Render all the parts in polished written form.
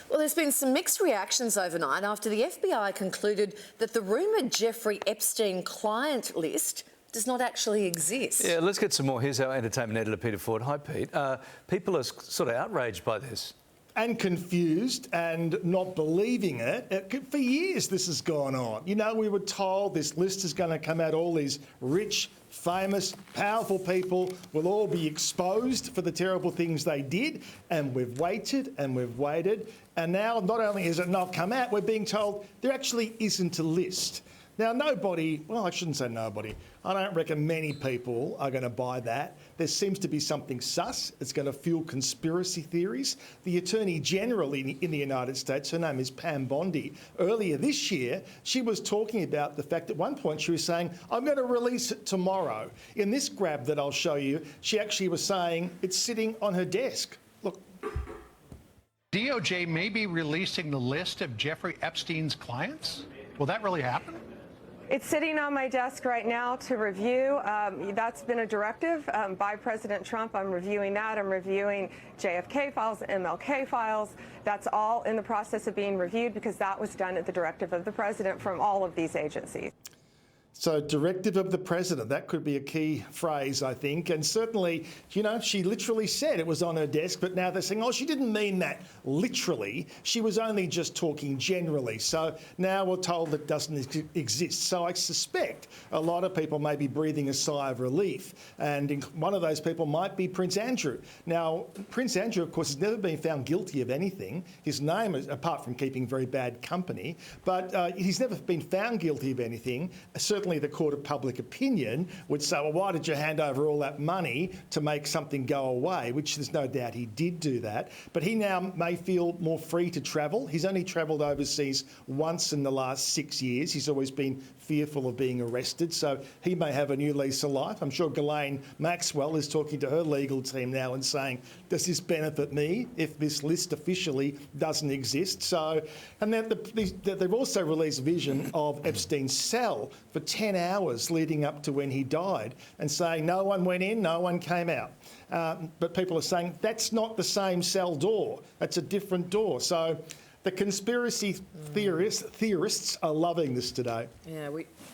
Well, there's been some mixed reactions overnight after the FBI concluded that the rumoured Jeffrey Epstein client list does not actually exist. Yeah, let's get some more. Here's our entertainment editor, Peter Ford. Hi, Pete. People are sort of outraged by this. And confused and not believing it. For years this has gone on. You know, we were told this list is going to come out, all these rich, famous, powerful people will all be exposed for the terrible things they did, and we've waited and we've waited, and now not only has it not come out, we're being told there actually isn't a list. Now, nobody, well, I shouldn't say nobody, I don't reckon many people are going to buy that. There seems to be something sus. It's going to fuel conspiracy theories. The Attorney General in the United States, her name is Pam Bondi, earlier this year, she was talking about the fact at one point she was saying, I'm going to release it tomorrow. In this grab that I'll show you, she actually was saying it's sitting on her desk. Look. DOJ may be releasing the list of Jeffrey Epstein's clients? Will that really happen? It's sitting on my desk right now to review. That's been a directive by President Trump. I'm reviewing that. I'm reviewing JFK files, MLK files. That's all in the process of being reviewed because that was done at the directive of the president from all of these agencies. So, directive of the president, that could be a key phrase, I think. And certainly, you know, she literally said it was on her desk, but now they're saying, oh, she didn't mean that literally. She was only just talking generally. So now we're told it doesn't exist. So I suspect a lot of people may be breathing a sigh of relief. And one of those people might be Prince Andrew. Now, Prince Andrew, of course, has never been found guilty of anything. His name, apart from keeping very bad company, but he's never been found guilty of anything. Certainly the court of public opinion would say, well, why did you hand over all that money to make something go away, which there's no doubt he did do that. But he now may feel more free to travel. He's only travelled overseas once in the last 6 years. He's always been fearful of being arrested, so he may have a new lease of life. I'm sure Ghislaine Maxwell is talking to her legal team now and saying, does this benefit me if this list officially doesn't exist? So, and then they've also released vision of Epstein's cell for 10 hours leading up to when he died and saying no one went in, no one came out. But people are saying that's not the same cell door, that's a different door. So the conspiracy theorists are loving this today. Yeah,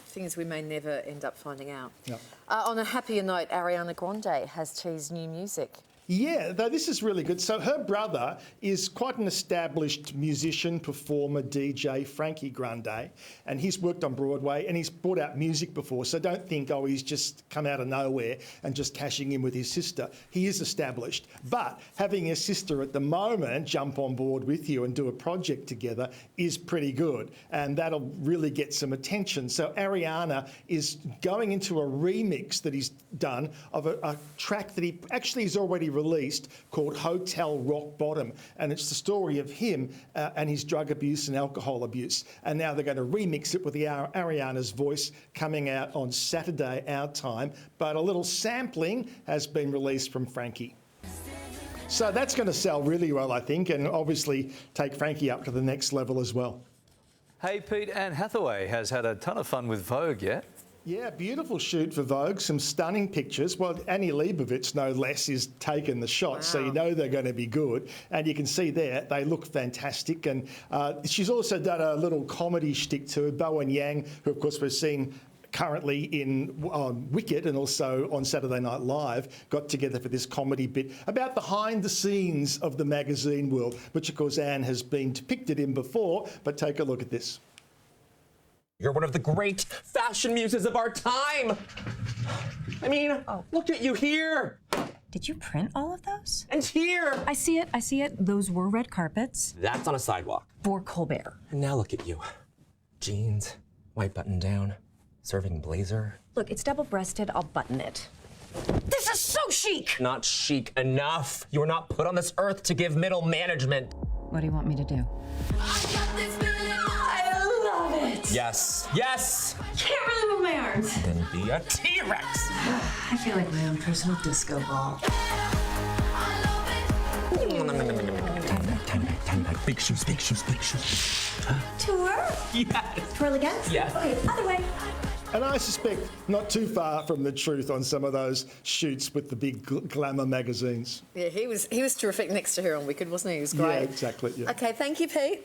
thing is we may never end up finding out. No. On a happier note, Ariana Grande has teased new music. Yeah, though this is really good. So her brother is quite an established musician, performer, DJ, Frankie Grande, and he's worked on Broadway and he's brought out music before. So don't think, oh, he's just come out of nowhere and just cashing in with his sister. He is established. But having a sister at the moment jump on board with you and do a project together is pretty good. And that'll really get some attention. So Ariana is going into a remix that he's done of a track that he actually has already released called Hotel Rock Bottom, and it's the story of him and his drug abuse and alcohol abuse, and now they're going to remix it with Ariana's voice coming out on Saturday our time, but a little sampling has been released from Frankie. So that's going to sell really well, I think, and obviously take Frankie up to the next level as well. Hey, Pete, Anne Hathaway has had a ton of fun with Vogue, yeah? Yeah, beautiful shoot for Vogue, some stunning pictures. Well, Annie Leibovitz, no less, is taking the shots, so you know they're going to be good. And you can see there, they look fantastic. And she's also done a little comedy shtick to Bowen Yang, who, of course, we're seeing currently in Wicked and also on Saturday Night Live, got together for this comedy bit about behind the scenes of the magazine world, which, of course, Anne has been depicted in before. But take a look at this. You're one of the great fashion muses of our time. I mean, look at you here. Did you print all of those? And here. I see it. Those were red carpets. That's on a sidewalk. For Colbert. And now look at you. Jeans, white button down, serving blazer. Look, it's double-breasted. I'll button it. This is so chic! Not chic enough. You were not put on this earth to give middle management. What do you want me to do? Yes. Yes! Can't really move my arms. Then be a T-Rex. I feel like my own personal disco ball. Time back. Big shoes, big shoes, big shoes. Tour? Yes. Twirl again? Yes. Okay, other way. And I suspect not too far from the truth on some of those shoots with the big glamour magazines. Yeah, he was terrific next to her on Wicked, wasn't he? He was great. Yeah, exactly. Yeah. Okay, thank you, Pete.